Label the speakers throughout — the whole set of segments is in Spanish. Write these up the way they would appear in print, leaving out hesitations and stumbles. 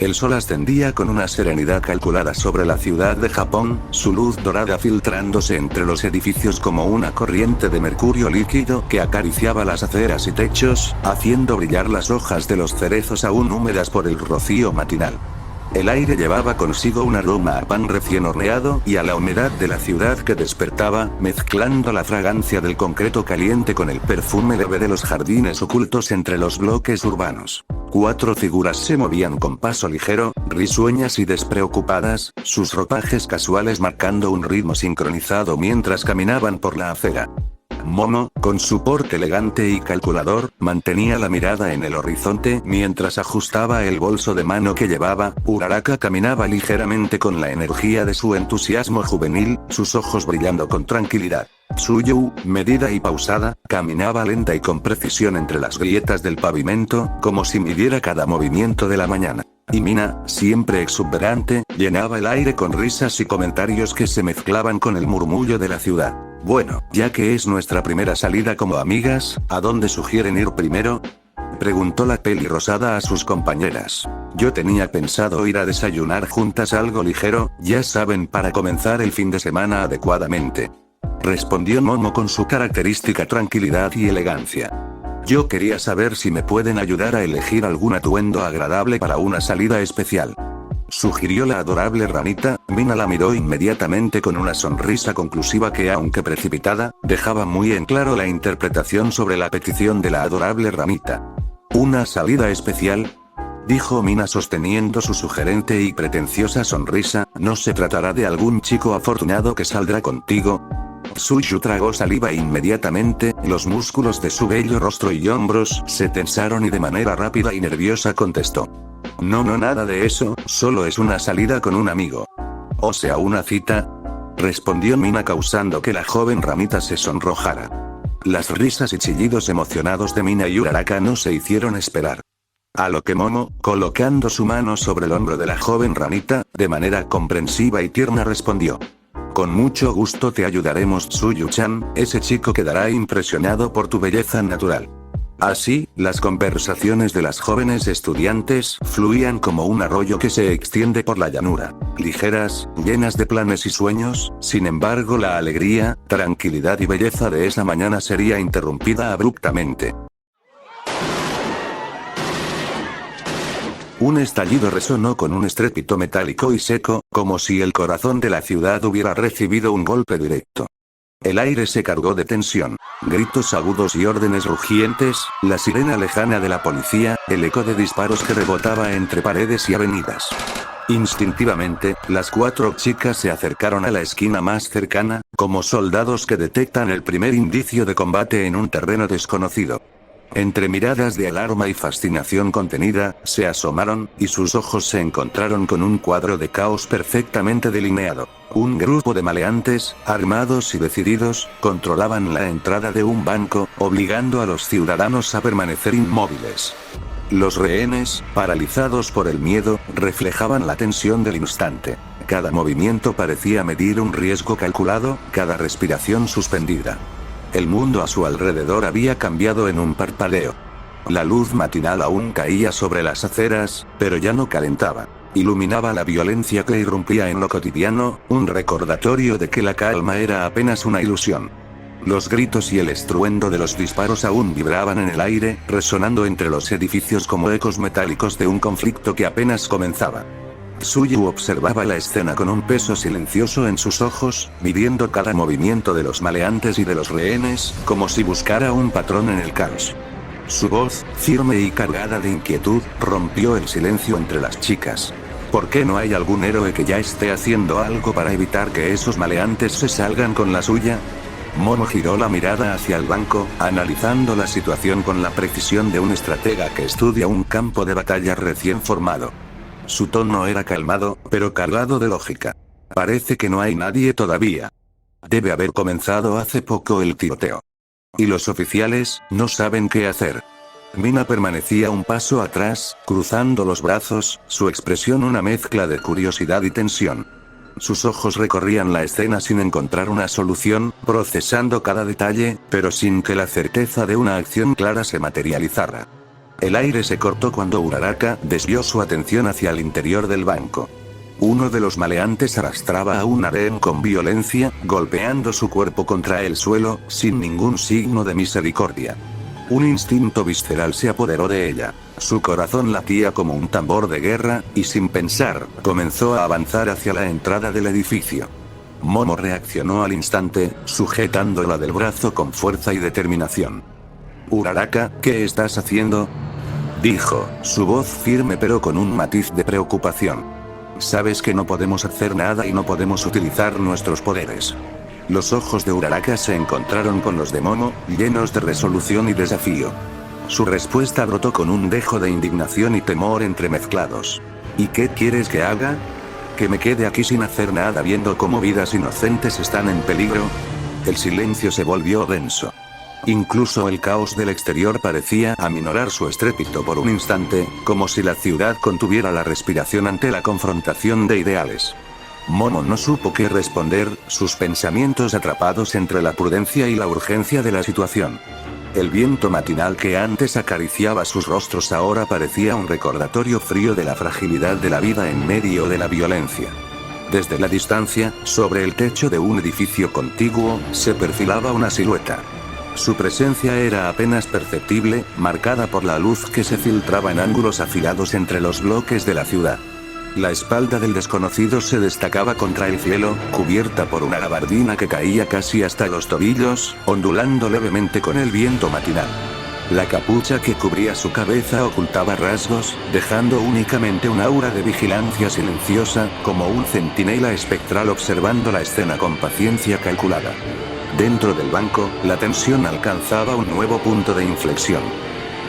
Speaker 1: El sol ascendía con una serenidad calculada sobre la ciudad de Japón, su luz dorada filtrándose entre los edificios como una corriente de mercurio líquido que acariciaba las aceras y techos, haciendo brillar las hojas de los cerezos aún húmedas por el rocío matinal. El aire llevaba consigo un aroma a pan recién horneado y a la humedad de la ciudad que despertaba, mezclando la fragancia del concreto caliente con el perfume leve de los jardines ocultos entre los bloques urbanos. 4 figuras se movían con paso ligero, risueñas y despreocupadas, sus ropajes casuales marcando un ritmo sincronizado mientras caminaban por la acera. Momo, con su porte elegante y calculador, mantenía la mirada en el horizonte mientras ajustaba el bolso de mano que llevaba. Uraraka caminaba ligeramente con la energía de su entusiasmo juvenil, sus ojos brillando con tranquilidad. Tsuyu, medida y pausada, caminaba lenta y con precisión entre las grietas del pavimento, como si midiera cada movimiento de la mañana. Y Mina, siempre exuberante, llenaba el aire con risas y comentarios que se mezclaban con el murmullo de la ciudad. Bueno, ya que es nuestra primera salida como amigas, ¿a dónde sugieren ir primero?, preguntó la pelirrosada a sus compañeras. Yo tenía pensado ir a desayunar juntas algo ligero, ya saben, para comenzar el fin de semana adecuadamente, respondió Momo con su característica tranquilidad y elegancia. Yo quería saber si me pueden ayudar a elegir algún atuendo agradable para una salida especial, sugirió la adorable ranita. Mina la miró inmediatamente con una sonrisa conclusiva que, aunque precipitada, dejaba muy en claro la interpretación sobre la petición de la adorable ranita. ¿Una salida especial?, dijo Mina sosteniendo su sugerente y pretenciosa sonrisa. ¿No se tratará de algún chico afortunado que saldrá contigo? Tsuyu tragó saliva e inmediatamente, los músculos de su bello rostro y hombros se tensaron y de manera rápida y nerviosa contestó. No, nada de eso, solo es una salida con un amigo. O sea, una cita, respondió Mina causando que la joven ramita se sonrojara. Las risas y chillidos emocionados de Mina y Uraraka no se hicieron esperar. A lo que Momo, colocando su mano sobre el hombro de la joven ranita, de manera comprensiva y tierna respondió. Con mucho gusto te ayudaremos, Tsuyu-chan, ese chico quedará impresionado por tu belleza natural. Así, las conversaciones de las jóvenes estudiantes fluían como un arroyo que se extiende por la llanura, ligeras, llenas de planes y sueños. Sin embargo, la alegría, tranquilidad y belleza de esa mañana sería interrumpida abruptamente. Un estallido resonó con un estrépito metálico y seco, como si el corazón de la ciudad hubiera recibido un golpe directo. El aire se cargó de tensión, gritos agudos y órdenes rugientes, la sirena lejana de la policía, el eco de disparos que rebotaba entre paredes y avenidas. Instintivamente, las 4 chicas se acercaron a la esquina más cercana, como soldados que detectan el primer indicio de combate en un terreno desconocido. Entre miradas de alarma y fascinación contenida, se asomaron, y sus ojos se encontraron con un cuadro de caos perfectamente delineado. Un grupo de maleantes, armados y decididos, controlaban la entrada de un banco, obligando a los ciudadanos a permanecer inmóviles. Los rehenes, paralizados por el miedo, reflejaban la tensión del instante. Cada movimiento parecía medir un riesgo calculado, cada respiración suspendida. El mundo a su alrededor había cambiado en un parpadeo. La luz matinal aún caía sobre las aceras, pero ya no calentaba. Iluminaba la violencia que irrumpía en lo cotidiano, un recordatorio de que la calma era apenas una ilusión. Los gritos y el estruendo de los disparos aún vibraban en el aire, resonando entre los edificios como ecos metálicos de un conflicto que apenas comenzaba. Tsuyu observaba la escena con un peso silencioso en sus ojos, midiendo cada movimiento de los maleantes y de los rehenes, como si buscara un patrón en el caos. Su voz, firme y cargada de inquietud, rompió el silencio entre las chicas. ¿Por qué no hay algún héroe que ya esté haciendo algo para evitar que esos maleantes se salgan con la suya? Momo giró la mirada hacia el banco, analizando la situación con la precisión de un estratega que estudia un campo de batalla recién formado. Su tono era calmado, pero cargado de lógica. Parece que no hay nadie todavía. Debe haber comenzado hace poco el tiroteo. Y los oficiales, no saben qué hacer. Mina permanecía un paso atrás, cruzando los brazos, su expresión una mezcla de curiosidad y tensión. Sus ojos recorrían la escena sin encontrar una solución, procesando cada detalle, pero sin que la certeza de una acción clara se materializara. El aire se cortó cuando Uraraka desvió su atención hacia el interior del banco. Uno de los maleantes arrastraba a una rehén con violencia, golpeando su cuerpo contra el suelo, sin ningún signo de misericordia. Un instinto visceral se apoderó de ella. Su corazón latía como un tambor de guerra, y sin pensar, comenzó a avanzar hacia la entrada del edificio. Momo reaccionó al instante, sujetándola del brazo con fuerza y determinación. «Uraraka, ¿qué estás haciendo?», dijo, su voz firme pero con un matiz de preocupación. «Sabes que no podemos hacer nada y no podemos utilizar nuestros poderes». Los ojos de Uraraka se encontraron con los de Momo, llenos de resolución y desafío. Su respuesta brotó con un dejo de indignación y temor entremezclados. «¿Y qué quieres que haga? ¿Que me quede aquí sin hacer nada viendo cómo vidas inocentes están en peligro?». El silencio se volvió denso. Incluso el caos del exterior parecía aminorar su estrépito por un instante, como si la ciudad contuviera la respiración ante la confrontación de ideales. Momo no supo qué responder, sus pensamientos atrapados entre la prudencia y la urgencia de la situación. El viento matinal que antes acariciaba sus rostros ahora parecía un recordatorio frío de la fragilidad de la vida en medio de la violencia. Desde la distancia, sobre el techo de un edificio contiguo, se perfilaba una silueta. Su presencia era apenas perceptible, marcada por la luz que se filtraba en ángulos afilados entre los bloques de la ciudad. La espalda del desconocido se destacaba contra el cielo, cubierta por una gabardina que caía casi hasta los tobillos, ondulando levemente con el viento matinal. La capucha que cubría su cabeza ocultaba rasgos, dejando únicamente un aura de vigilancia silenciosa, como un centinela espectral observando la escena con paciencia calculada. Dentro del banco, la tensión alcanzaba un nuevo punto de inflexión.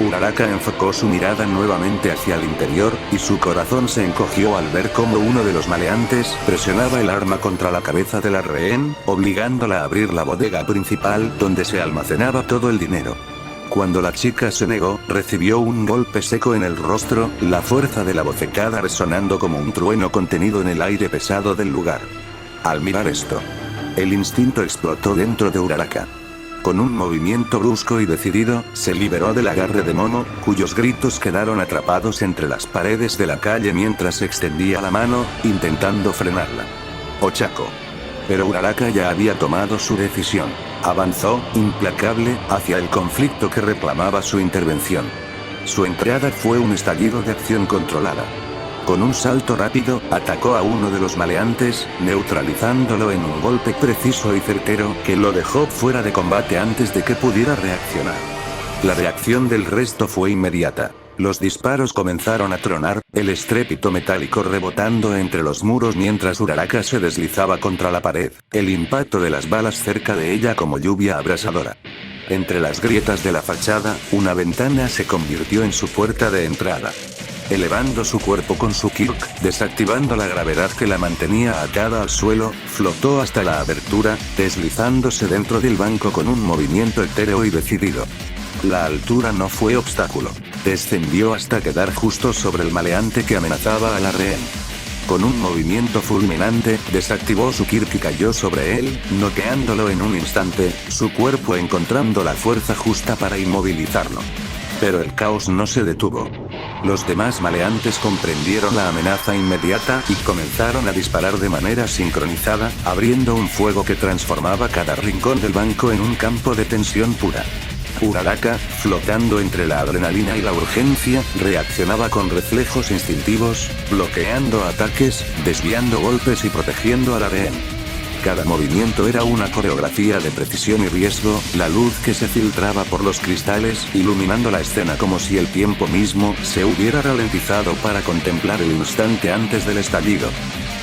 Speaker 1: Uraraka enfocó su mirada nuevamente hacia el interior, y su corazón se encogió al ver cómo uno de los maleantes presionaba el arma contra la cabeza de la rehén, obligándola a abrir la bodega principal donde se almacenaba todo el dinero. Cuando la chica se negó, recibió un golpe seco en el rostro, la fuerza de la bofetada resonando como un trueno contenido en el aire pesado del lugar. Al mirar esto, el instinto explotó dentro de Uraraka. Con un movimiento brusco y decidido, se liberó del agarre de Momo, cuyos gritos quedaron atrapados entre las paredes de la calle mientras extendía la mano, intentando frenarla. «Ochako». Pero Uraraka ya había tomado su decisión. Avanzó, implacable, hacia el conflicto que reclamaba su intervención. Su entrada fue un estallido de acción controlada. Con un salto rápido, atacó a uno de los maleantes, neutralizándolo en un golpe preciso y certero que lo dejó fuera de combate antes de que pudiera reaccionar. La reacción del resto fue inmediata. Los disparos comenzaron a tronar, el estrépito metálico rebotando entre los muros mientras Uraraka se deslizaba contra la pared, el impacto de las balas cerca de ella como lluvia abrasadora. Entre las grietas de la fachada, una ventana se convirtió en su puerta de entrada. Elevando su cuerpo con su kirk, desactivando la gravedad que la mantenía atada al suelo, flotó hasta la abertura, deslizándose dentro del banco con un movimiento etéreo y decidido. La altura no fue obstáculo. Descendió hasta quedar justo sobre el maleante que amenazaba a la rehén. Con un movimiento fulminante, desactivó su kirk y cayó sobre él, noqueándolo en un instante, su cuerpo encontrando la fuerza justa para inmovilizarlo. Pero el caos no se detuvo. Los demás maleantes comprendieron la amenaza inmediata y comenzaron a disparar de manera sincronizada, abriendo un fuego que transformaba cada rincón del banco en un campo de tensión pura. Uraraka, flotando entre la adrenalina y la urgencia, reaccionaba con reflejos instintivos, bloqueando ataques, desviando golpes y protegiendo a la rehén. Cada movimiento era una coreografía de precisión y riesgo, la luz que se filtraba por los cristales, iluminando la escena como si el tiempo mismo se hubiera ralentizado para contemplar el instante antes del estallido.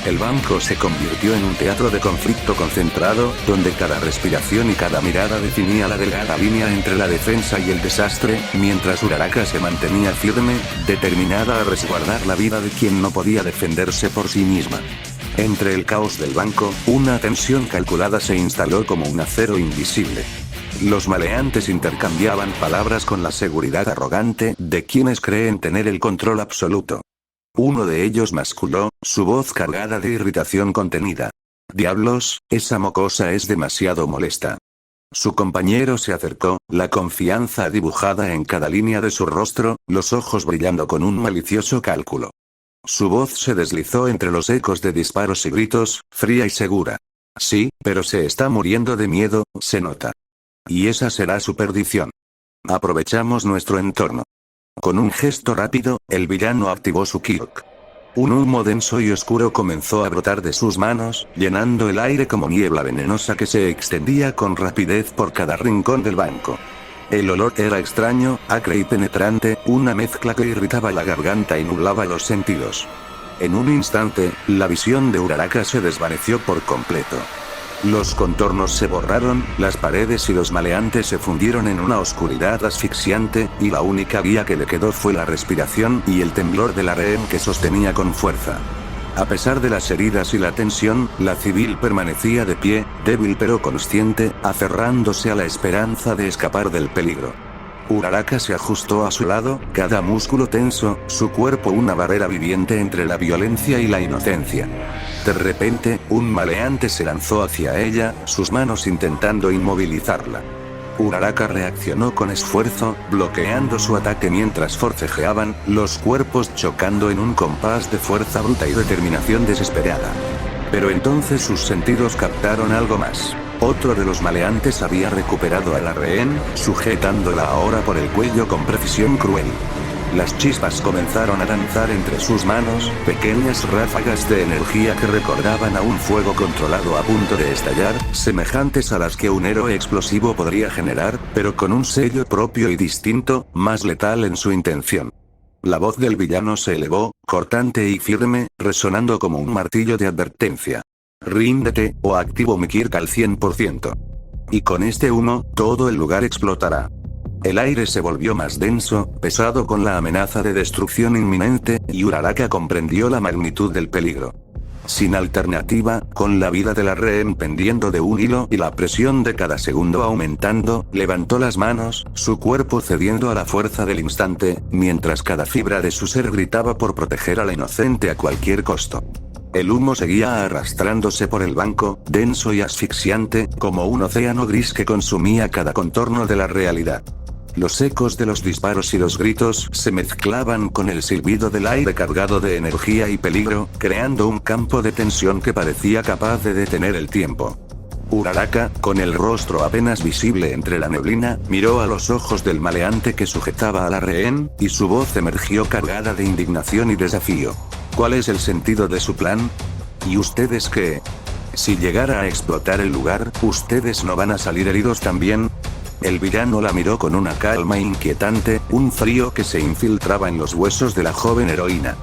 Speaker 1: El banco se convirtió en un teatro de conflicto concentrado, donde cada respiración y cada mirada definía la delgada línea entre la defensa y el desastre, mientras Uraraka se mantenía firme, determinada a resguardar la vida de quien no podía defenderse por sí misma. Entre el caos del banco, una tensión calculada se instaló como un acero invisible. Los maleantes intercambiaban palabras con la seguridad arrogante de quienes creen tener el control absoluto. Uno de ellos masculó, su voz cargada de irritación contenida. «Diablos, esa mocosa es demasiado molesta». Su compañero se acercó, la confianza dibujada en cada línea de su rostro, los ojos brillando con un malicioso cálculo. Su voz se deslizó entre los ecos de disparos y gritos, fría y segura. Sí, pero se está muriendo de miedo, se nota. Y esa será su perdición. Aprovechamos nuestro entorno. Con un gesto rápido, el villano activó su Kirk. Un humo denso y oscuro comenzó a brotar de sus manos, llenando el aire como niebla venenosa que se extendía con rapidez por cada rincón del banco. El olor era extraño, acre y penetrante, una mezcla que irritaba la garganta y nublaba los sentidos. En un instante, la visión de Uraraka se desvaneció por completo. Los contornos se borraron, las paredes y los maleantes se fundieron en una oscuridad asfixiante, y la única guía que le quedó fue la respiración y el temblor de la rehén que sostenía con fuerza. A pesar de las heridas y la tensión, la civil permanecía de pie, débil pero consciente, aferrándose a la esperanza de escapar del peligro. Uraraka se ajustó a su lado, cada músculo tenso, su cuerpo una barrera viviente entre la violencia y la inocencia. De repente, un maleante se lanzó hacia ella, sus manos intentando inmovilizarla. Uraraka reaccionó con esfuerzo, bloqueando su ataque mientras forcejeaban, los cuerpos chocando en un compás de fuerza bruta y determinación desesperada. Pero entonces sus sentidos captaron algo más. Otro de los maleantes había recuperado a la rehén, sujetándola ahora por el cuello con precisión cruel. Las chispas comenzaron a danzar entre sus manos, pequeñas ráfagas de energía que recordaban a un fuego controlado a punto de estallar, semejantes a las que un héroe explosivo podría generar, pero con un sello propio y distinto, más letal en su intención. La voz del villano se elevó, cortante y firme, resonando como un martillo de advertencia. Ríndete, o activo mi Kirk al 100%. Y con este humo, todo el lugar explotará. El aire se volvió más denso, pesado con la amenaza de destrucción inminente, y Uraraka comprendió la magnitud del peligro. Sin alternativa, con la vida de la rehén pendiendo de un hilo y la presión de cada segundo aumentando, levantó las manos, su cuerpo cediendo a la fuerza del instante, mientras cada fibra de su ser gritaba por proteger a la inocente a cualquier costo. El humo seguía arrastrándose por el banco, denso y asfixiante, como un océano gris que consumía cada contorno de la realidad. Los ecos de los disparos y los gritos se mezclaban con el silbido del aire cargado de energía y peligro, creando un campo de tensión que parecía capaz de detener el tiempo. Uraraka, con el rostro apenas visible entre la neblina, miró a los ojos del maleante que sujetaba a la rehén, y su voz emergió cargada de indignación y desafío. ¿Cuál es el sentido de su plan? ¿Y ustedes qué? Si llegara a explotar el lugar, ¿ustedes no van a salir heridos también? El villano la miró con una calma inquietante, un frío que se infiltraba en los huesos de la joven heroína.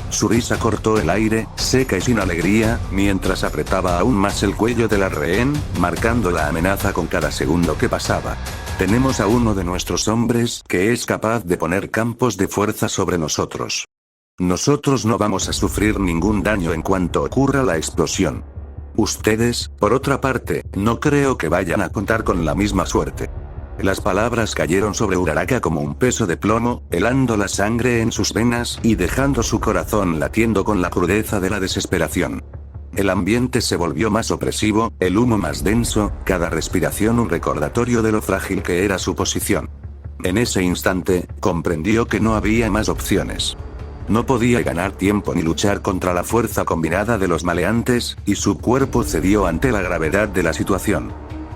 Speaker 1: Su risa cortó el aire, seca y sin alegría, mientras apretaba aún más el cuello de la rehén, marcando la amenaza con cada segundo que pasaba. Tenemos a uno de nuestros hombres que es capaz de poner campos de fuerza sobre nosotros. Nosotros no vamos a sufrir ningún daño en cuanto ocurra la explosión. Ustedes, por otra parte, no creo que vayan a contar con la misma suerte. Las palabras cayeron sobre Uraraka como un peso de plomo, helando la sangre en sus venas y dejando su corazón latiendo con la crudeza de la desesperación. El ambiente se volvió más opresivo, el humo más denso, cada respiración un recordatorio de lo frágil que era su posición. En ese instante, comprendió que no había más opciones. No podía ganar tiempo ni luchar contra la fuerza combinada de los maleantes, y su cuerpo cedió ante la gravedad de la situación.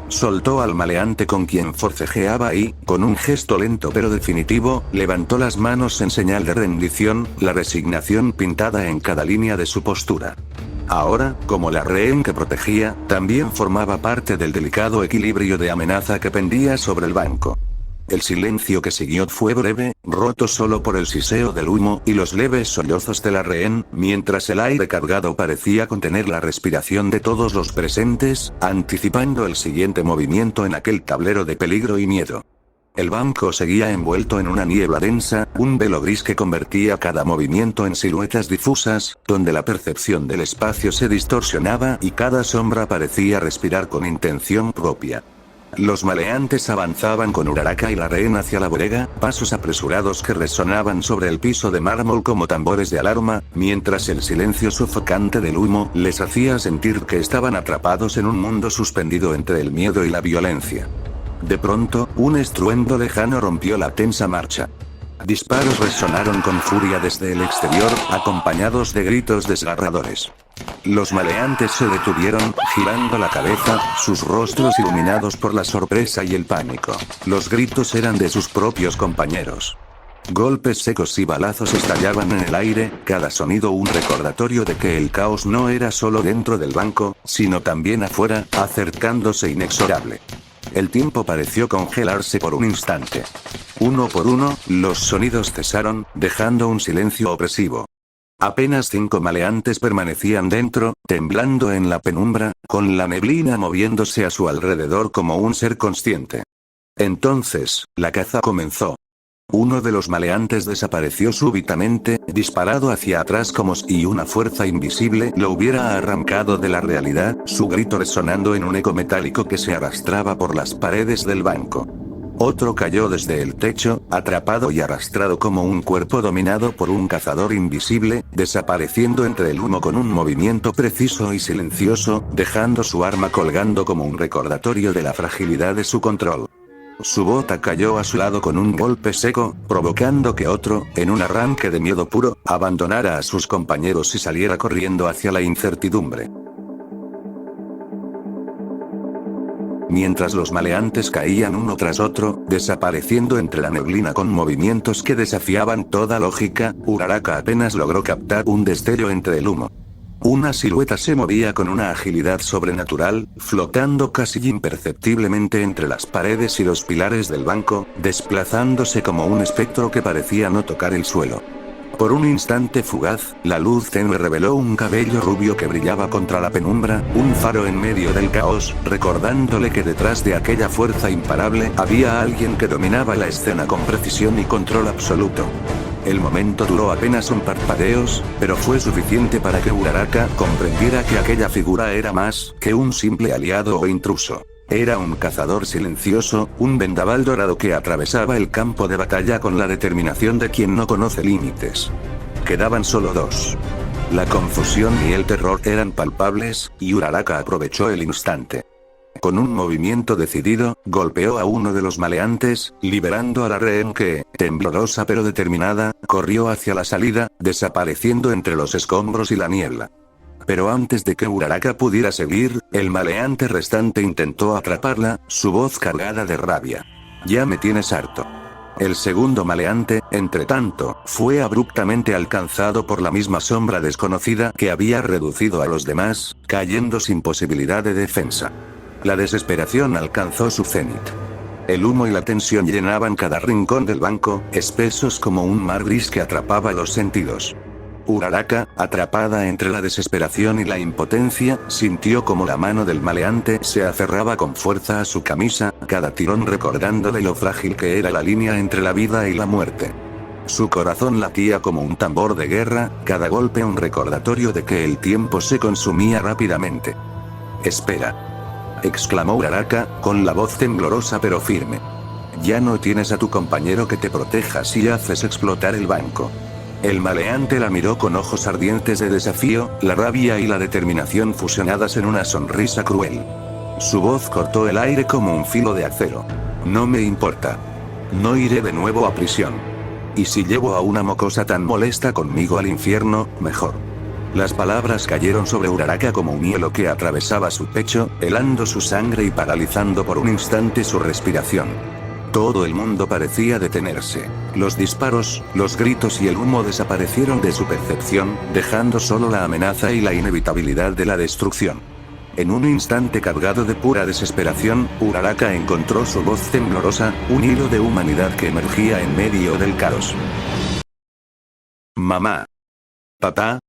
Speaker 1: Soltó al maleante con quien forcejeaba y, con un gesto lento pero definitivo, levantó las manos en señal de rendición, la resignación pintada en cada línea de su postura. Ahora, como la rehén que protegía, también formaba parte del delicado equilibrio de amenaza que pendía sobre el banco. El silencio que siguió fue breve, roto solo por el siseo del humo y los leves sollozos de la rehén, mientras el aire cargado parecía contener la respiración de todos los presentes, anticipando el siguiente movimiento en aquel tablero de peligro y miedo. El banco seguía envuelto en una niebla densa, un velo gris que convertía cada movimiento en siluetas difusas, donde la percepción del espacio se distorsionaba y cada sombra parecía respirar con intención propia. Los maleantes avanzaban con Uraraka y la rehén hacia la bodega, pasos apresurados que resonaban sobre el piso de mármol como tambores de alarma, mientras el silencio sofocante del humo les hacía sentir que estaban atrapados en un mundo suspendido entre el miedo y la violencia. De pronto, un estruendo lejano rompió la tensa marcha. Disparos resonaron con furia desde el exterior, acompañados de gritos desgarradores. Los maleantes se detuvieron, girando la cabeza, sus rostros iluminados por la sorpresa y el pánico. Los gritos eran de sus propios compañeros. Golpes secos y balazos estallaban en el aire, cada sonido un recordatorio de que el caos no era solo dentro del banco, sino también afuera, acercándose inexorable. El tiempo pareció congelarse por un instante. Uno por uno, los sonidos cesaron, dejando un silencio opresivo. Apenas 5 maleantes permanecían dentro, temblando en la penumbra, con la neblina moviéndose a su alrededor como un ser consciente. Entonces, la caza comenzó. Uno de los maleantes desapareció súbitamente, disparado hacia atrás como si una fuerza invisible lo hubiera arrancado de la realidad, su grito resonando en un eco metálico que se arrastraba por las paredes del banco. Otro cayó desde el techo, atrapado y arrastrado como un cuerpo dominado por un cazador invisible, desapareciendo entre el humo con un movimiento preciso y silencioso, dejando su arma colgando como un recordatorio de la fragilidad de su control. Su bota cayó a su lado con un golpe seco, provocando que otro, en un arranque de miedo puro, abandonara a sus compañeros y saliera corriendo hacia la incertidumbre. Mientras los maleantes caían uno tras otro, desapareciendo entre la neblina con movimientos que desafiaban toda lógica, Uraraka apenas logró captar un destello entre el humo. Una silueta se movía con una agilidad sobrenatural, flotando casi imperceptiblemente entre las paredes y los pilares del banco, desplazándose como un espectro que parecía no tocar el suelo. Por un instante fugaz, la luz tenue reveló un cabello rubio que brillaba contra la penumbra, un faro en medio del caos, recordándole que detrás de aquella fuerza imparable había alguien que dominaba la escena con precisión y control absoluto. El momento duró apenas un parpadeos, pero fue suficiente para que Uraraka comprendiera que aquella figura era más que un simple aliado o intruso. Era un cazador silencioso, un vendaval dorado que atravesaba el campo de batalla con la determinación de quien no conoce límites. Quedaban solo dos. La confusión y el terror eran palpables, y Uraraka aprovechó el instante. Con un movimiento decidido, golpeó a uno de los maleantes, liberando a la rehén que, temblorosa pero determinada, corrió hacia la salida, desapareciendo entre los escombros y la niebla. Pero antes de que Uraraka pudiera seguir, el maleante restante intentó atraparla, su voz cargada de rabia. «Ya me tienes harto». El segundo maleante, entretanto, fue abruptamente alcanzado por la misma sombra desconocida que había reducido a los demás, cayendo sin posibilidad de defensa. La desesperación alcanzó su cenit. El humo y la tensión llenaban cada rincón del banco, espesos como un mar gris que atrapaba los sentidos. Uraraka, atrapada entre la desesperación y la impotencia, sintió como la mano del maleante se aferraba con fuerza a su camisa, cada tirón recordándole lo frágil que era la línea entre la vida y la muerte. Su corazón latía como un tambor de guerra, cada golpe un recordatorio de que el tiempo se consumía rápidamente. «Espera», exclamó Uraraka, con la voz temblorosa pero firme. «Ya no tienes a tu compañero que te proteja si haces explotar el banco». El maleante la miró con ojos ardientes de desafío, la rabia y la determinación fusionadas en una sonrisa cruel. Su voz cortó el aire como un filo de acero. «No me importa. No iré de nuevo a prisión. Y si llevo a una mocosa tan molesta conmigo al infierno, mejor». Las palabras cayeron sobre Uraraka como un hielo que atravesaba su pecho, helando su sangre y paralizando por un instante su respiración. Todo el mundo parecía detenerse. Los disparos, los gritos y el humo desaparecieron de su percepción, dejando solo la amenaza y la inevitabilidad de la destrucción. En un instante cargado de pura desesperación, Uraraka encontró su voz temblorosa, un hilo de humanidad que emergía en medio del caos. «Mamá. Papá».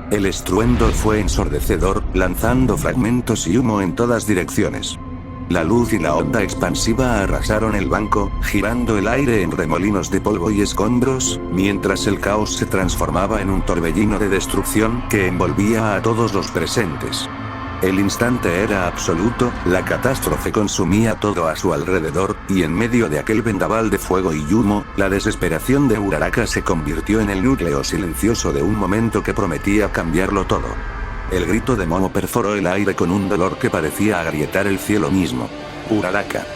Speaker 1: El estruendo fue ensordecedor, lanzando fragmentos y humo en todas direcciones. La luz y la onda expansiva arrasaron el banco, girando el aire en remolinos de polvo y escombros, mientras el caos se transformaba en un torbellino de destrucción que envolvía a todos los presentes. El instante era absoluto, la catástrofe consumía todo a su alrededor, y en medio de aquel vendaval de fuego y humo, la desesperación de Uraraka se convirtió en el núcleo silencioso de un momento que prometía cambiarlo todo. El grito de Momo perforó el aire con un dolor que parecía agrietar el cielo mismo. Uraraka.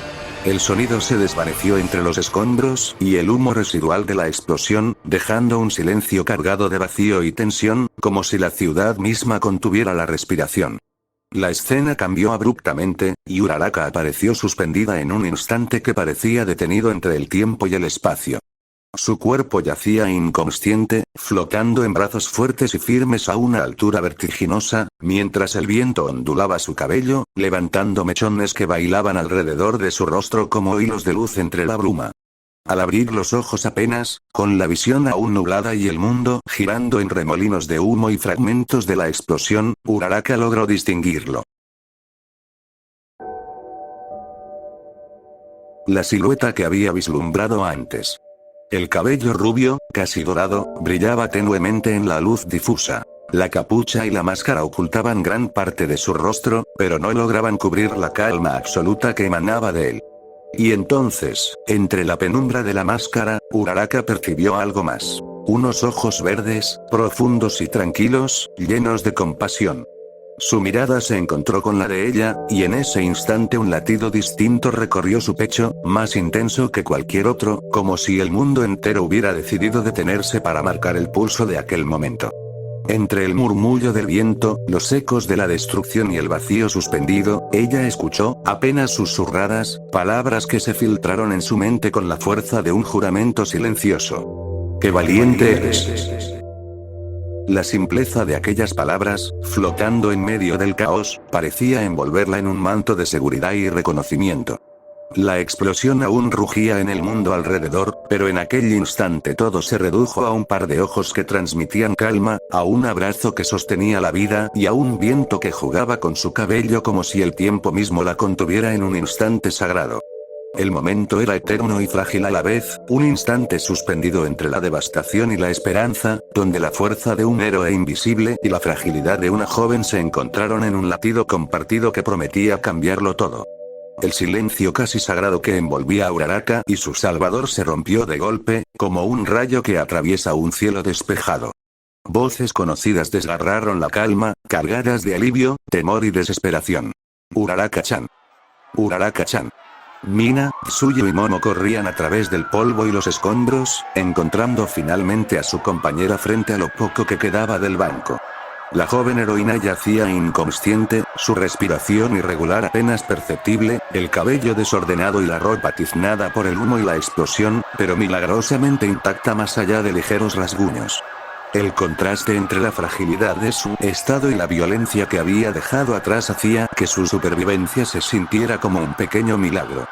Speaker 1: El sonido se desvaneció entre los escombros y el humo residual de la explosión, dejando un silencio cargado de vacío y tensión, como si la ciudad misma contuviera la respiración. La escena cambió abruptamente, y Uraraka apareció suspendida en un instante que parecía detenido entre el tiempo y el espacio. Su cuerpo yacía inconsciente, flotando en brazos fuertes y firmes a una altura vertiginosa, mientras el viento ondulaba su cabello, levantando mechones que bailaban alrededor de su rostro como hilos de luz entre la bruma. Al abrir los ojos apenas, con la visión aún nublada y el mundo girando en remolinos de humo y fragmentos de la explosión, Uraraka logró distinguirlo. La silueta que había vislumbrado antes. El cabello rubio, casi dorado, brillaba tenuemente en la luz difusa. La capucha y la máscara ocultaban gran parte de su rostro, pero no lograban cubrir la calma absoluta que emanaba de él. Y entonces, entre la penumbra de la máscara, Uraraka percibió algo más. Unos ojos verdes, profundos y tranquilos, llenos de compasión. Su mirada se encontró con la de ella, y en ese instante un latido distinto recorrió su pecho, más intenso que cualquier otro, como si el mundo entero hubiera decidido detenerse para marcar el pulso de aquel momento. Entre el murmullo del viento, los ecos de la destrucción y el vacío suspendido, ella escuchó, apenas susurradas, palabras que se filtraron en su mente con la fuerza de un juramento silencioso. ¡Qué valiente eres! La simpleza de aquellas palabras, flotando en medio del caos, parecía envolverla en un manto de seguridad y reconocimiento. La explosión aún rugía en el mundo alrededor, pero en aquel instante todo se redujo a un par de ojos que transmitían calma, a un abrazo que sostenía la vida y a un viento que jugaba con su cabello como si el tiempo mismo la contuviera en un instante sagrado. El momento era eterno y frágil a la vez, un instante suspendido entre la devastación y la esperanza, donde la fuerza de un héroe invisible y la fragilidad de una joven se encontraron en un latido compartido que prometía cambiarlo todo. El silencio casi sagrado que envolvía a Uraraka y su salvador se rompió de golpe, como un rayo que atraviesa un cielo despejado. Voces conocidas desgarraron la calma, cargadas de alivio, temor y desesperación. Uraraka-chan. Uraraka-chan. Mina, Tsuyu y Momo corrían a través del polvo y los escombros, encontrando finalmente a su compañera frente a lo poco que quedaba del banco. La joven heroína yacía inconsciente, su respiración irregular apenas perceptible, el cabello desordenado y la ropa tiznada por el humo y la explosión, pero milagrosamente intacta más allá de ligeros rasguños. El contraste entre la fragilidad de su estado y la violencia que había dejado atrás hacía que su supervivencia se sintiera como un pequeño milagro.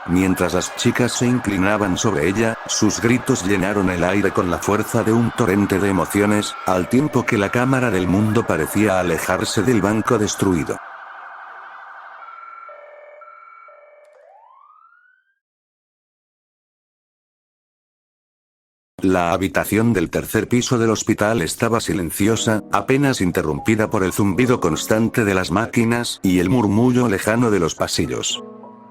Speaker 1: Mientras las chicas se inclinaban sobre ella, sus gritos llenaron el aire con la fuerza de un torrente de emociones, al tiempo que la cámara del mundo parecía alejarse del banco destruido. La habitación del tercer piso del hospital estaba silenciosa, apenas interrumpida por el zumbido constante de las máquinas y el murmullo lejano de los pasillos.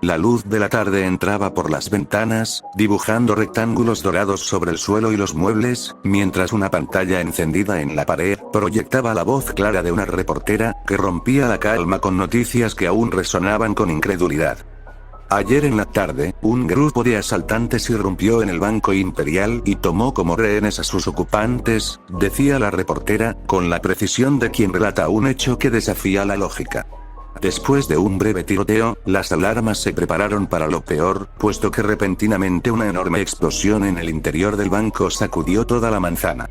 Speaker 1: La luz de la tarde entraba por las ventanas, dibujando rectángulos dorados sobre el suelo y los muebles, mientras una pantalla encendida en la pared proyectaba la voz clara de una reportera, que rompía la calma con noticias que aún resonaban con incredulidad. Ayer en la tarde, un grupo de asaltantes irrumpió en el Banco Imperial y tomó como rehenes a sus ocupantes, decía la reportera, con la precisión de quien relata un hecho que desafía la lógica. Después de un breve tiroteo, las alarmas se prepararon para lo peor, puesto que repentinamente una enorme explosión en el interior del banco sacudió toda la manzana.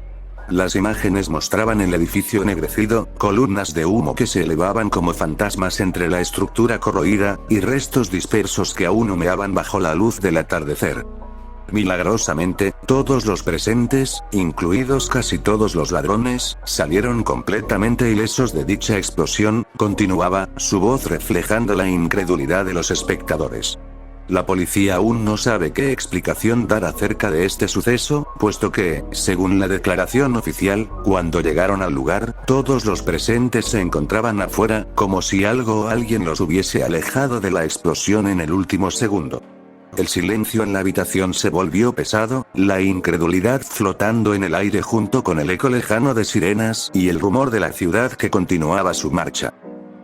Speaker 1: Las imágenes mostraban el edificio ennegrecido, columnas de humo que se elevaban como fantasmas entre la estructura corroída, y restos dispersos que aún humeaban bajo la luz del atardecer. Milagrosamente, todos los presentes, incluidos casi todos los ladrones, salieron completamente ilesos de dicha explosión, continuaba, su voz reflejando la incredulidad de los espectadores. La policía aún no sabe qué explicación dar acerca de este suceso, puesto que, según la declaración oficial, cuando llegaron al lugar, todos los presentes se encontraban afuera, como si algo o alguien los hubiese alejado de la explosión en el último segundo. El silencio en la habitación se volvió pesado, la incredulidad flotando en el aire junto con el eco lejano de sirenas y el rumor de la ciudad que continuaba su marcha.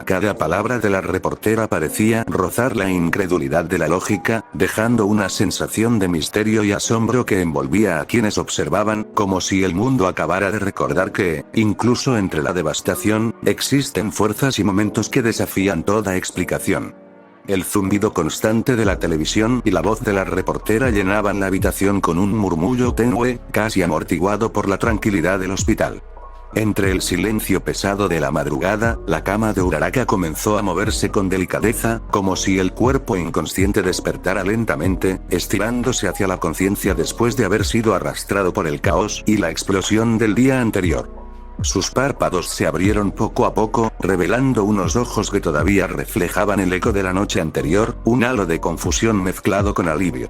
Speaker 1: Cada palabra de la reportera parecía rozar la incredulidad de la lógica, dejando una sensación de misterio y asombro que envolvía a quienes observaban, como si el mundo acabara de recordar que, incluso entre la devastación, existen fuerzas y momentos que desafían toda explicación. El zumbido constante de la televisión y la voz de la reportera llenaban la habitación con un murmullo tenue, casi amortiguado por la tranquilidad del hospital. Entre el silencio pesado de la madrugada, la cama de Uraraka comenzó a moverse con delicadeza, como si el cuerpo inconsciente despertara lentamente, estirándose hacia la conciencia después de haber sido arrastrado por el caos y la explosión del día anterior. Sus párpados se abrieron poco a poco, revelando unos ojos que todavía reflejaban el eco de la noche anterior, un halo de confusión mezclado con alivio.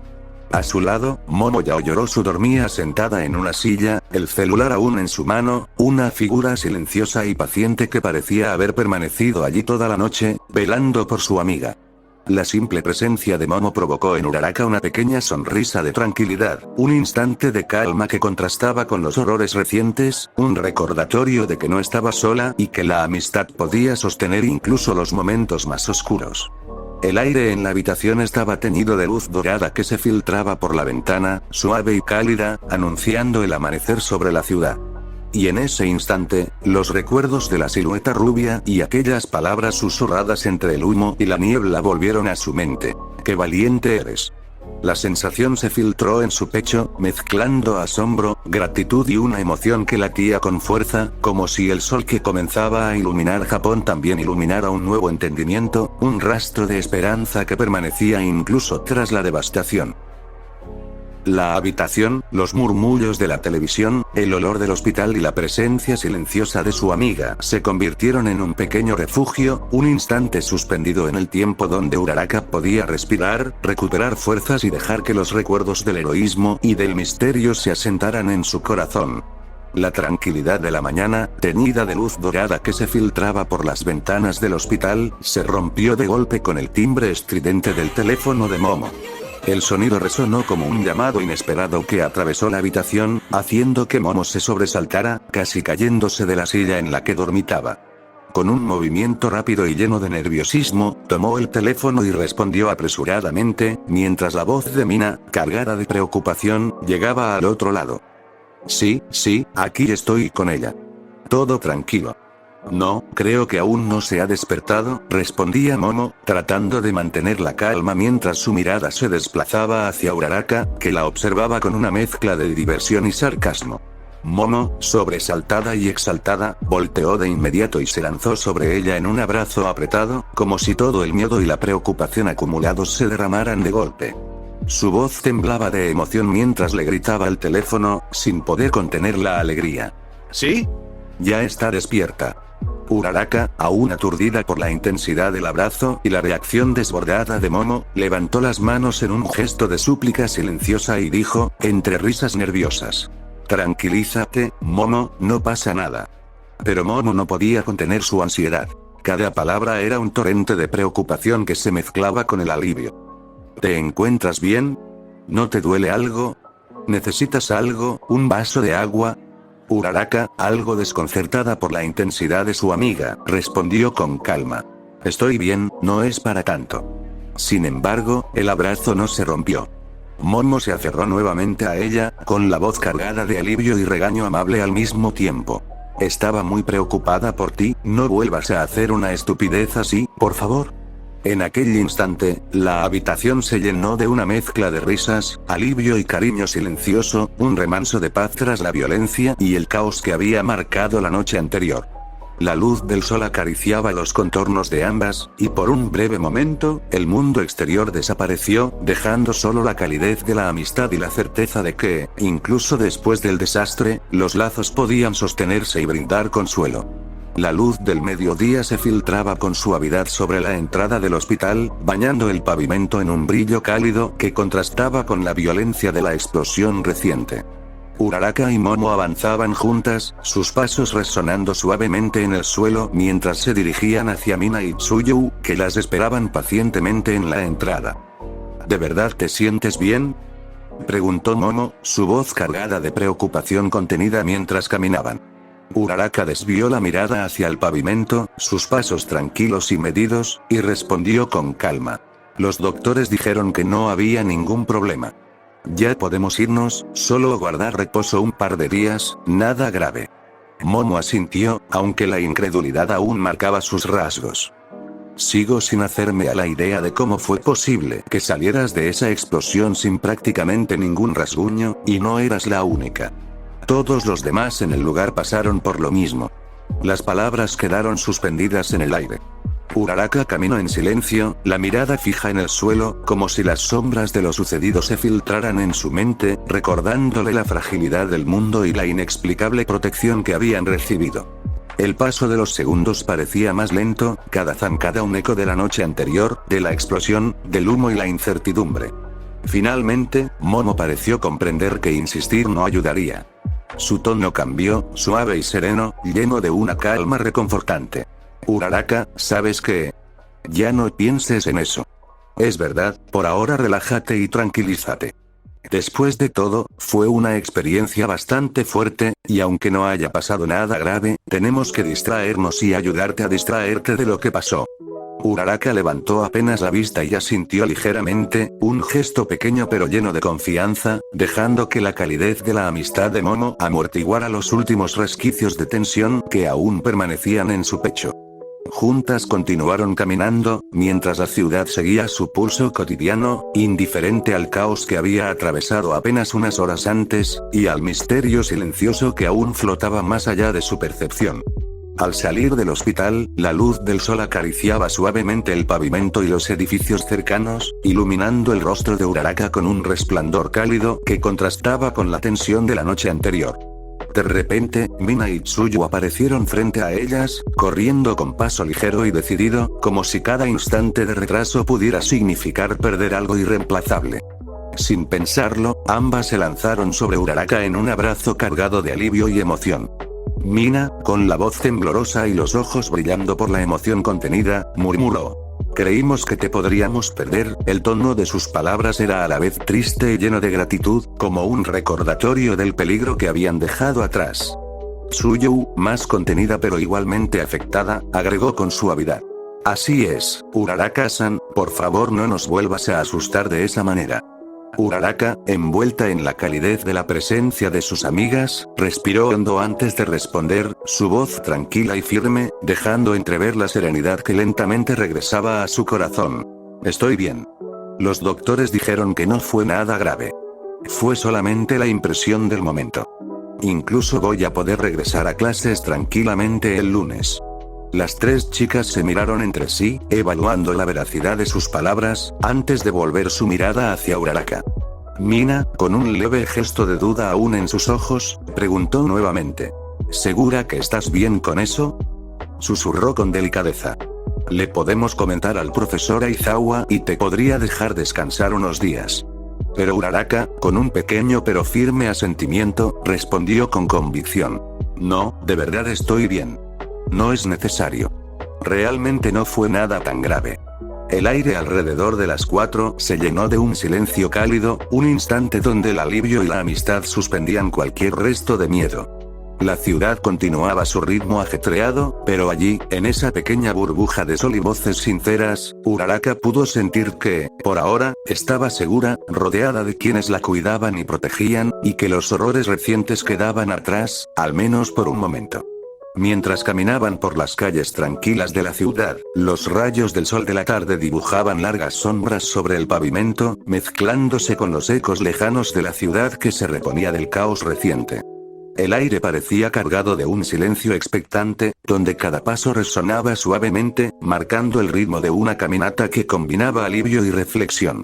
Speaker 1: A su lado, Momo Yaoyorosu dormía sentada en una silla, el celular aún en su mano, una figura silenciosa y paciente que parecía haber permanecido allí toda la noche, velando por su amiga. La simple presencia de Momo provocó en Uraraka una pequeña sonrisa de tranquilidad, un instante de calma que contrastaba con los horrores recientes, un recordatorio de que no estaba sola y que la amistad podía sostener incluso los momentos más oscuros. El aire en la habitación estaba teñido de luz dorada que se filtraba por la ventana, suave y cálida, anunciando el amanecer sobre la ciudad. Y en ese instante, los recuerdos de la silueta rubia y aquellas palabras susurradas entre el humo y la niebla volvieron a su mente. ¡Qué valiente eres! La sensación se filtró en su pecho, mezclando asombro, gratitud y una emoción que latía con fuerza, como si el sol que comenzaba a iluminar Japón también iluminara un nuevo entendimiento, un rastro de esperanza que permanecía incluso tras la devastación. La habitación, los murmullos de la televisión, el olor del hospital y la presencia silenciosa de su amiga se convirtieron en un pequeño refugio, un instante suspendido en el tiempo donde Uraraka podía respirar, recuperar fuerzas y dejar que los recuerdos del heroísmo y del misterio se asentaran en su corazón. La tranquilidad de la mañana, teñida de luz dorada que se filtraba por las ventanas del hospital, se rompió de golpe con el timbre estridente del teléfono de Momo. El sonido resonó como un llamado inesperado que atravesó la habitación, haciendo que Momo se sobresaltara, casi cayéndose de la silla en la que dormitaba. Con un movimiento rápido y lleno de nerviosismo, tomó el teléfono y respondió apresuradamente, mientras la voz de Mina, cargada de preocupación, llegaba al otro lado. Sí, aquí estoy con ella. Todo tranquilo. No, creo que aún no se ha despertado, respondía Momo, tratando de mantener la calma mientras su mirada se desplazaba hacia Uraraka, que la observaba con una mezcla de diversión y sarcasmo. Momo, sobresaltada y exaltada, volteó de inmediato y se lanzó sobre ella en un abrazo apretado, como si todo el miedo y la preocupación acumulados se derramaran de golpe. Su voz temblaba de emoción mientras le gritaba al teléfono, sin poder contener la alegría. ¿Sí? Ya está despierta. Uraraka, aún aturdida por la intensidad del abrazo y la reacción desbordada de Momo, levantó las manos en un gesto de súplica silenciosa y dijo, entre risas nerviosas: Tranquilízate, Momo, no pasa nada. Pero Momo no podía contener su ansiedad. Cada palabra era un torrente de preocupación que se mezclaba con el alivio. ¿Te encuentras bien? ¿No te duele algo? ¿Necesitas algo, un vaso de agua? Uraraka, algo desconcertada por la intensidad de su amiga, respondió con calma. Estoy bien, no es para tanto. Sin embargo, el abrazo no se rompió. Momo se aferró nuevamente a ella, con la voz cargada de alivio y regaño amable al mismo tiempo. Estaba muy preocupada por ti, no vuelvas a hacer una estupidez así, por favor. En aquel instante, la habitación se llenó de una mezcla de risas, alivio y cariño silencioso, un remanso de paz tras la violencia y el caos que había marcado la noche anterior. La luz del sol acariciaba los contornos de ambas, y por un breve momento, el mundo exterior desapareció, dejando solo la calidez de la amistad y la certeza de que, incluso después del desastre, los lazos podían sostenerse y brindar consuelo. La luz del mediodía se filtraba con suavidad sobre la entrada del hospital, bañando el pavimento en un brillo cálido que contrastaba con la violencia de la explosión reciente. Uraraka y Momo avanzaban juntas, sus pasos resonando suavemente en el suelo mientras se dirigían hacia Mina y Tsuyu, que las esperaban pacientemente en la entrada. ¿De verdad te sientes bien?, preguntó Momo, su voz cargada de preocupación contenida mientras caminaban. Uraraka desvió la mirada hacia el pavimento, sus pasos tranquilos y medidos, y respondió con calma. Los doctores dijeron que no había ningún problema. Ya podemos irnos, solo guardar reposo un par de días, nada grave. Momo asintió, aunque la incredulidad aún marcaba sus rasgos. Sigo sin hacerme a la idea de cómo fue posible que salieras de esa explosión sin prácticamente ningún rasguño, y no eras la única. Todos los demás en el lugar pasaron por lo mismo. Las palabras quedaron suspendidas en el aire. Uraraka caminó en silencio, la mirada fija en el suelo, como si las sombras de lo sucedido se filtraran en su mente, recordándole la fragilidad del mundo y la inexplicable protección que habían recibido. El paso de los segundos parecía más lento, cada zancada un eco de la noche anterior, de la explosión, del humo y la incertidumbre. Finalmente, Momo pareció comprender que insistir no ayudaría. Su tono cambió, suave y sereno, lleno de una calma reconfortante. Uraraka, ¿sabes qué? Ya no pienses en eso. Es verdad, por ahora relájate y tranquilízate. Después de todo, fue una experiencia bastante fuerte, y aunque no haya pasado nada grave, tenemos que distraernos y ayudarte a distraerte de lo que pasó. Uraraka levantó apenas la vista y asintió ligeramente, un gesto pequeño pero lleno de confianza, dejando que la calidez de la amistad de Momo amortiguara los últimos resquicios de tensión que aún permanecían en su pecho. Juntas continuaron caminando, mientras la ciudad seguía su pulso cotidiano, indiferente al caos que había atravesado apenas unas horas antes, y al misterio silencioso que aún flotaba más allá de su percepción. Al salir del hospital, la luz del sol acariciaba suavemente el pavimento y los edificios cercanos, iluminando el rostro de Uraraka con un resplandor cálido que contrastaba con la tensión de la noche anterior. De repente, Mina y Tsuyu aparecieron frente a ellas, corriendo con paso ligero y decidido, como si cada instante de retraso pudiera significar perder algo irreemplazable. Sin pensarlo, ambas se lanzaron sobre Uraraka en un abrazo cargado de alivio y emoción. Mina, con la voz temblorosa y los ojos brillando por la emoción contenida, murmuró. Creímos que te podríamos perder. El tono de sus palabras era a la vez triste y lleno de gratitud, como un recordatorio del peligro que habían dejado atrás. Tsuyu, más contenida pero igualmente afectada, agregó con suavidad. Así es, Uraraka-san, por favor no nos vuelvas a asustar de esa manera. Uraraka, envuelta en la calidez de la presencia de sus amigas, respiró hondo antes de responder, su voz tranquila y firme, dejando entrever la serenidad que lentamente regresaba a su corazón. Estoy bien. Los doctores dijeron que no fue nada grave. Fue solamente la impresión del momento. Incluso voy a poder regresar a clases tranquilamente el lunes. Las tres chicas se miraron entre sí, evaluando la veracidad de sus palabras, antes de volver su mirada hacia Uraraka. Mina, con un leve gesto de duda aún en sus ojos, preguntó nuevamente. ¿Segura que estás bien con eso?, susurró con delicadeza. Le podemos comentar al profesor Aizawa y te podría dejar descansar unos días. Pero Uraraka, con un pequeño pero firme asentimiento, respondió con convicción. No, de verdad estoy bien. No es necesario. Realmente no fue nada tan grave. El aire alrededor de las cuatro se llenó de un silencio cálido, un instante donde el alivio y la amistad suspendían cualquier resto de miedo. La ciudad continuaba su ritmo ajetreado, pero allí, en esa pequeña burbuja de sol y voces sinceras, Uraraka pudo sentir que, por ahora, estaba segura, rodeada de quienes la cuidaban y protegían, y que los horrores recientes quedaban atrás, al menos por un momento. Mientras caminaban por las calles tranquilas de la ciudad, los rayos del sol de la tarde dibujaban largas sombras sobre el pavimento, mezclándose con los ecos lejanos de la ciudad que se reponía del caos reciente. El aire parecía cargado de un silencio expectante, donde cada paso resonaba suavemente, marcando el ritmo de una caminata que combinaba alivio y reflexión.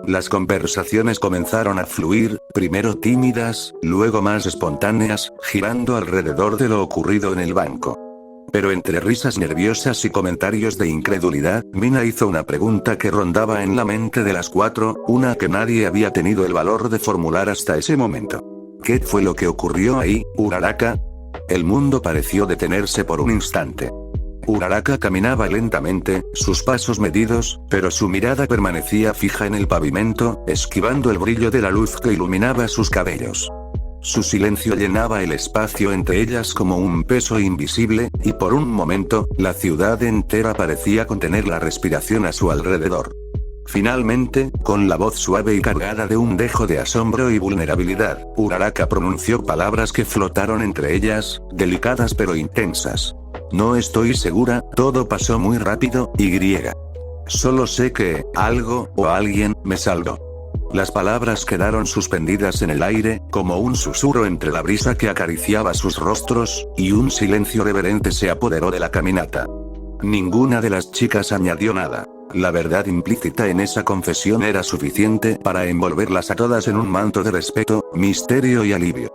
Speaker 1: Las conversaciones comenzaron a fluir, primero tímidas, luego más espontáneas, girando alrededor de lo ocurrido en el banco. Pero entre risas nerviosas y comentarios de incredulidad, Mina hizo una pregunta que rondaba en la mente de las cuatro, una que nadie había tenido el valor de formular hasta ese momento. ¿Qué fue lo que ocurrió ahí, Uraraka? El mundo pareció detenerse por un instante. Uraraka caminaba lentamente, sus pasos medidos, pero su mirada permanecía fija en el pavimento, esquivando el brillo de la luz que iluminaba sus cabellos. Su silencio llenaba el espacio entre ellas como un peso invisible, y por un momento, la ciudad entera parecía contener la respiración a su alrededor. Finalmente, con la voz suave y cargada de un dejo de asombro y vulnerabilidad, Uraraka pronunció palabras que flotaron entre ellas, delicadas pero intensas. No estoy segura, todo pasó muy rápido, y solo sé que, algo, o alguien, me salvó. Las palabras quedaron suspendidas en el aire, como un susurro entre la brisa que acariciaba sus rostros, y un silencio reverente se apoderó de la caminata. Ninguna de las chicas añadió nada. La verdad implícita en esa confesión era suficiente para envolverlas a todas en un manto de respeto, misterio y alivio.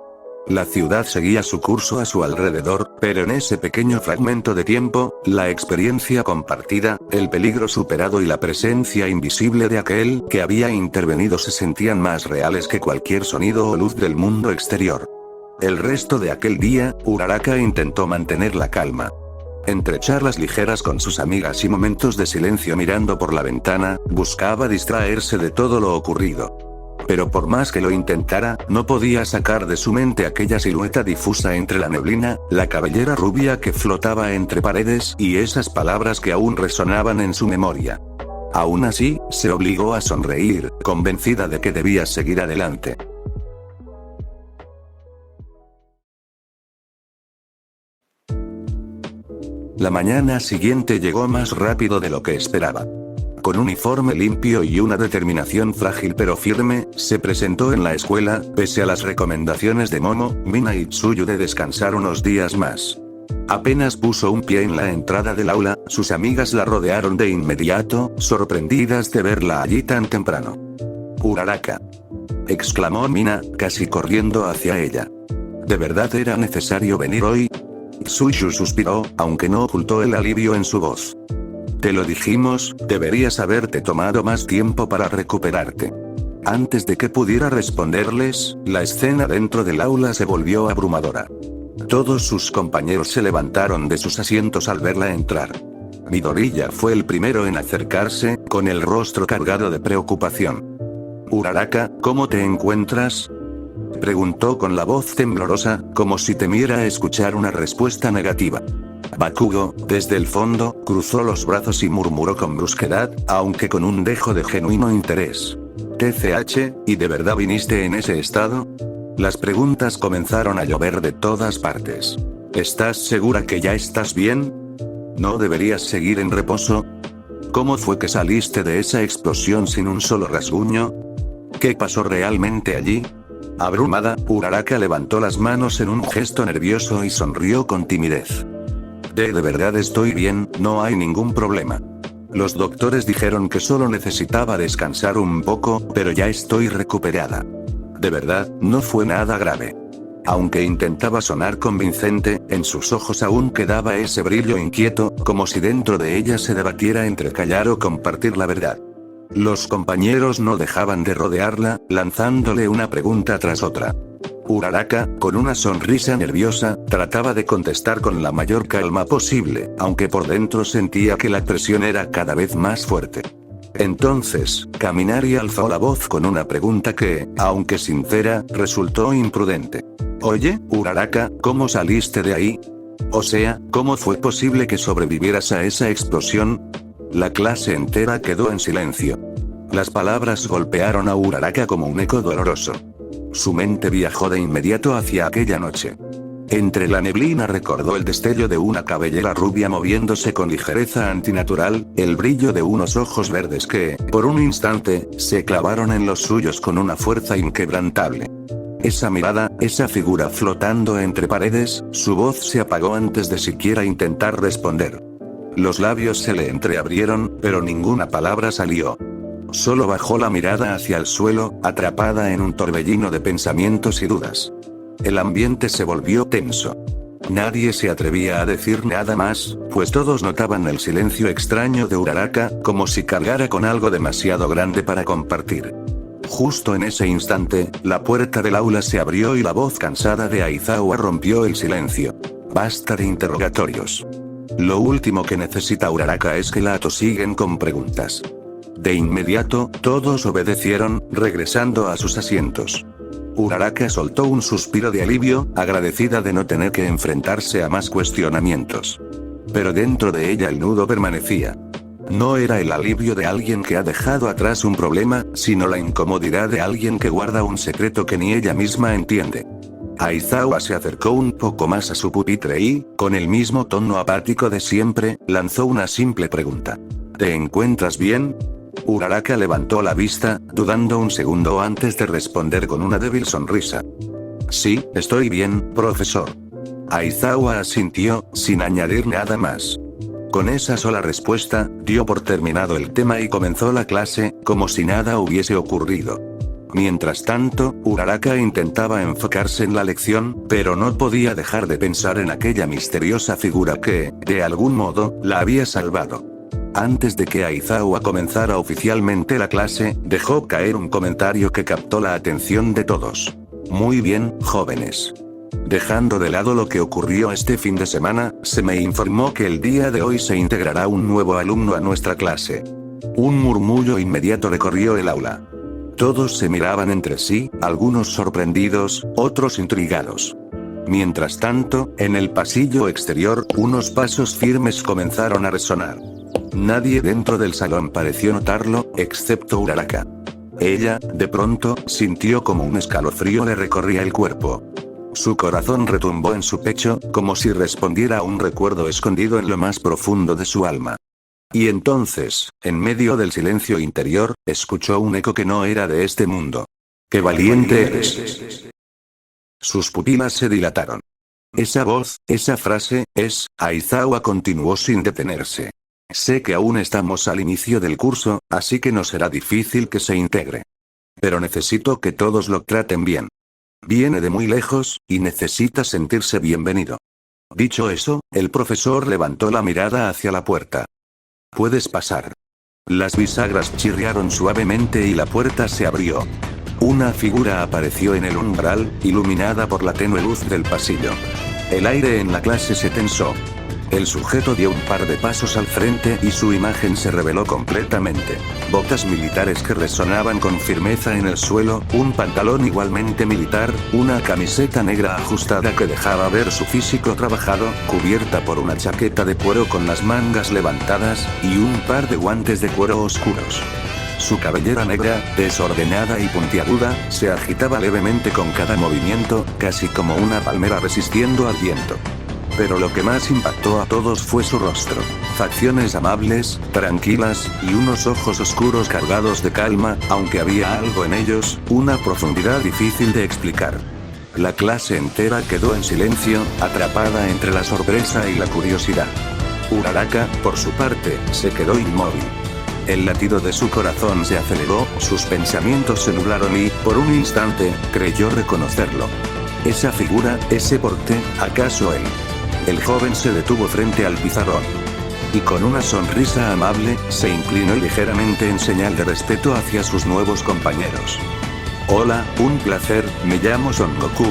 Speaker 1: La ciudad seguía su curso a su alrededor, pero en ese pequeño fragmento de tiempo, la experiencia compartida, el peligro superado y la presencia invisible de aquel que había intervenido se sentían más reales que cualquier sonido o luz del mundo exterior. El resto de aquel día, Uraraka intentó mantener la calma. Entre charlas ligeras con sus amigas y momentos de silencio mirando por la ventana, buscaba distraerse de todo lo ocurrido. Pero por más que lo intentara, no podía sacar de su mente aquella silueta difusa entre la neblina, la cabellera rubia que flotaba entre paredes y esas palabras que aún resonaban en su memoria. Aún así, se obligó a sonreír, convencida de que debía seguir adelante. La mañana siguiente llegó más rápido de lo que esperaba. Con un uniforme limpio y una determinación frágil pero firme, se presentó en la escuela, pese a las recomendaciones de Momo, Mina y Tsuyu de descansar unos días más. Apenas puso un pie en la entrada del aula, sus amigas la rodearon de inmediato, sorprendidas de verla allí tan temprano. «Uraraka», exclamó Mina, casi corriendo hacia ella. ¿De verdad era necesario venir hoy? Tsuyu suspiró, aunque no ocultó el alivio en su voz. Te lo dijimos, deberías haberte tomado más tiempo para recuperarte. Antes de que pudiera responderles, la escena dentro del aula se volvió abrumadora. Todos sus compañeros se levantaron de sus asientos al verla entrar. Midoriya fue el primero en acercarse, con el rostro cargado de preocupación. «Uraraka, ¿cómo te encuentras?», preguntó con la voz temblorosa, como si temiera escuchar una respuesta negativa. Bakugo, desde el fondo, cruzó los brazos y murmuró con brusquedad, aunque con un dejo de genuino interés. «TCH, ¿y de verdad viniste en ese estado?». Las preguntas comenzaron a llover de todas partes. ¿Estás segura que ya estás bien? ¿No deberías seguir en reposo? ¿Cómo fue que saliste de esa explosión sin un solo rasguño? ¿Qué pasó realmente allí? Abrumada, Uraraka levantó las manos en un gesto nervioso y sonrió con timidez. De verdad estoy bien, no hay ningún problema. Los doctores dijeron que solo necesitaba descansar un poco, pero ya estoy recuperada. De verdad, no fue nada grave. Aunque intentaba sonar convincente, en sus ojos aún quedaba ese brillo inquieto, como si dentro de ella se debatiera entre callar o compartir la verdad. Los compañeros no dejaban de rodearla, lanzándole una pregunta tras otra. Uraraka, con una sonrisa nerviosa, trataba de contestar con la mayor calma posible, aunque por dentro sentía que la presión era cada vez más fuerte. Entonces, Kaminari alzó la voz con una pregunta que, aunque sincera, resultó imprudente. «Oye, Uraraka, ¿cómo saliste de ahí? O sea, ¿cómo fue posible que sobrevivieras a esa explosión?». La clase entera quedó en silencio. Las palabras golpearon a Uraraka como un eco doloroso. Su mente viajó de inmediato hacia aquella noche. Entre la neblina recordó el destello de una cabellera rubia moviéndose con ligereza antinatural, el brillo de unos ojos verdes que, por un instante, se clavaron en los suyos con una fuerza inquebrantable. Esa mirada, esa figura flotando entre paredes, su voz se apagó antes de siquiera intentar responder. Los labios se le entreabrieron, pero ninguna palabra salió. Solo bajó la mirada hacia el suelo, atrapada en un torbellino de pensamientos y dudas. El ambiente se volvió tenso. Nadie se atrevía a decir nada más, pues todos notaban el silencio extraño de Uraraka, como si cargara con algo demasiado grande para compartir. Justo en ese instante, la puerta del aula se abrió y la voz cansada de Aizawa rompió el silencio. Basta de interrogatorios. Lo último que necesita Uraraka es que la atosiguen con preguntas. De inmediato, todos obedecieron, regresando a sus asientos. Uraraka soltó un suspiro de alivio, agradecida de no tener que enfrentarse a más cuestionamientos. Pero dentro de ella el nudo permanecía. No era el alivio de alguien que ha dejado atrás un problema, sino la incomodidad de alguien que guarda un secreto que ni ella misma entiende. Aizawa se acercó un poco más a su pupitre y, con el mismo tono apático de siempre, lanzó una simple pregunta. ¿Te encuentras bien? Uraraka levantó la vista, dudando un segundo antes de responder con una débil sonrisa. Sí, estoy bien, profesor. Aizawa asintió, sin añadir nada más. Con esa sola respuesta, dio por terminado el tema y comenzó la clase, como si nada hubiese ocurrido. Mientras tanto, Uraraka intentaba enfocarse en la lección, pero no podía dejar de pensar en aquella misteriosa figura que, de algún modo, la había salvado. Antes de que Aizawa comenzara oficialmente la clase, dejó caer un comentario que captó la atención de todos. Muy bien, jóvenes. Dejando de lado lo que ocurrió este fin de semana, se me informó que el día de hoy se integrará un nuevo alumno a nuestra clase. Un murmullo inmediato recorrió el aula. Todos se miraban entre sí, algunos sorprendidos, otros intrigados. Mientras tanto, en el pasillo exterior, unos pasos firmes comenzaron a resonar. Nadie dentro del salón pareció notarlo, excepto Uraraka. Ella, de pronto, sintió como un escalofrío le recorría el cuerpo. Su corazón retumbó en su pecho, como si respondiera a un recuerdo escondido en lo más profundo de su alma. Y entonces, en medio del silencio interior, escuchó un eco que no era de este mundo. ¡Qué valiente eres! Sus pupilas se dilataron. Esa voz, esa frase, es, Aizawa continuó sin detenerse. Sé que aún estamos al inicio del curso, así que no será difícil que se integre. Pero necesito que todos lo traten bien. Viene de muy lejos, y necesita sentirse bienvenido. Dicho eso, el profesor levantó la mirada hacia la puerta. Puedes pasar. Las bisagras chirriaron suavemente y la puerta se abrió. Una figura apareció en el umbral, iluminada por la tenue luz del pasillo. El aire en la clase se tensó. El sujeto dio un par de pasos al frente y su imagen se reveló completamente. Botas militares que resonaban con firmeza en el suelo, un pantalón igualmente militar, una camiseta negra ajustada que dejaba ver su físico trabajado, cubierta por una chaqueta de cuero con las mangas levantadas, y un par de guantes de cuero oscuros. Su cabellera negra, desordenada y puntiaguda, se agitaba levemente con cada movimiento, casi como una palmera resistiendo al viento. Pero lo que más impactó a todos fue su rostro. Facciones amables, tranquilas, y unos ojos oscuros cargados de calma, aunque había algo en ellos, una profundidad difícil de explicar. La clase entera quedó en silencio, atrapada entre la sorpresa y la curiosidad. Uraraka, por su parte, se quedó inmóvil. El latido de su corazón se aceleró, sus pensamientos se nublaron y, por un instante, creyó reconocerlo. Esa figura, ese porte, ¿acaso él? El joven se detuvo frente al pizarrón. Y con una sonrisa amable, se inclinó ligeramente en señal de respeto hacia sus nuevos compañeros. Hola, un placer, me llamo Son Goku.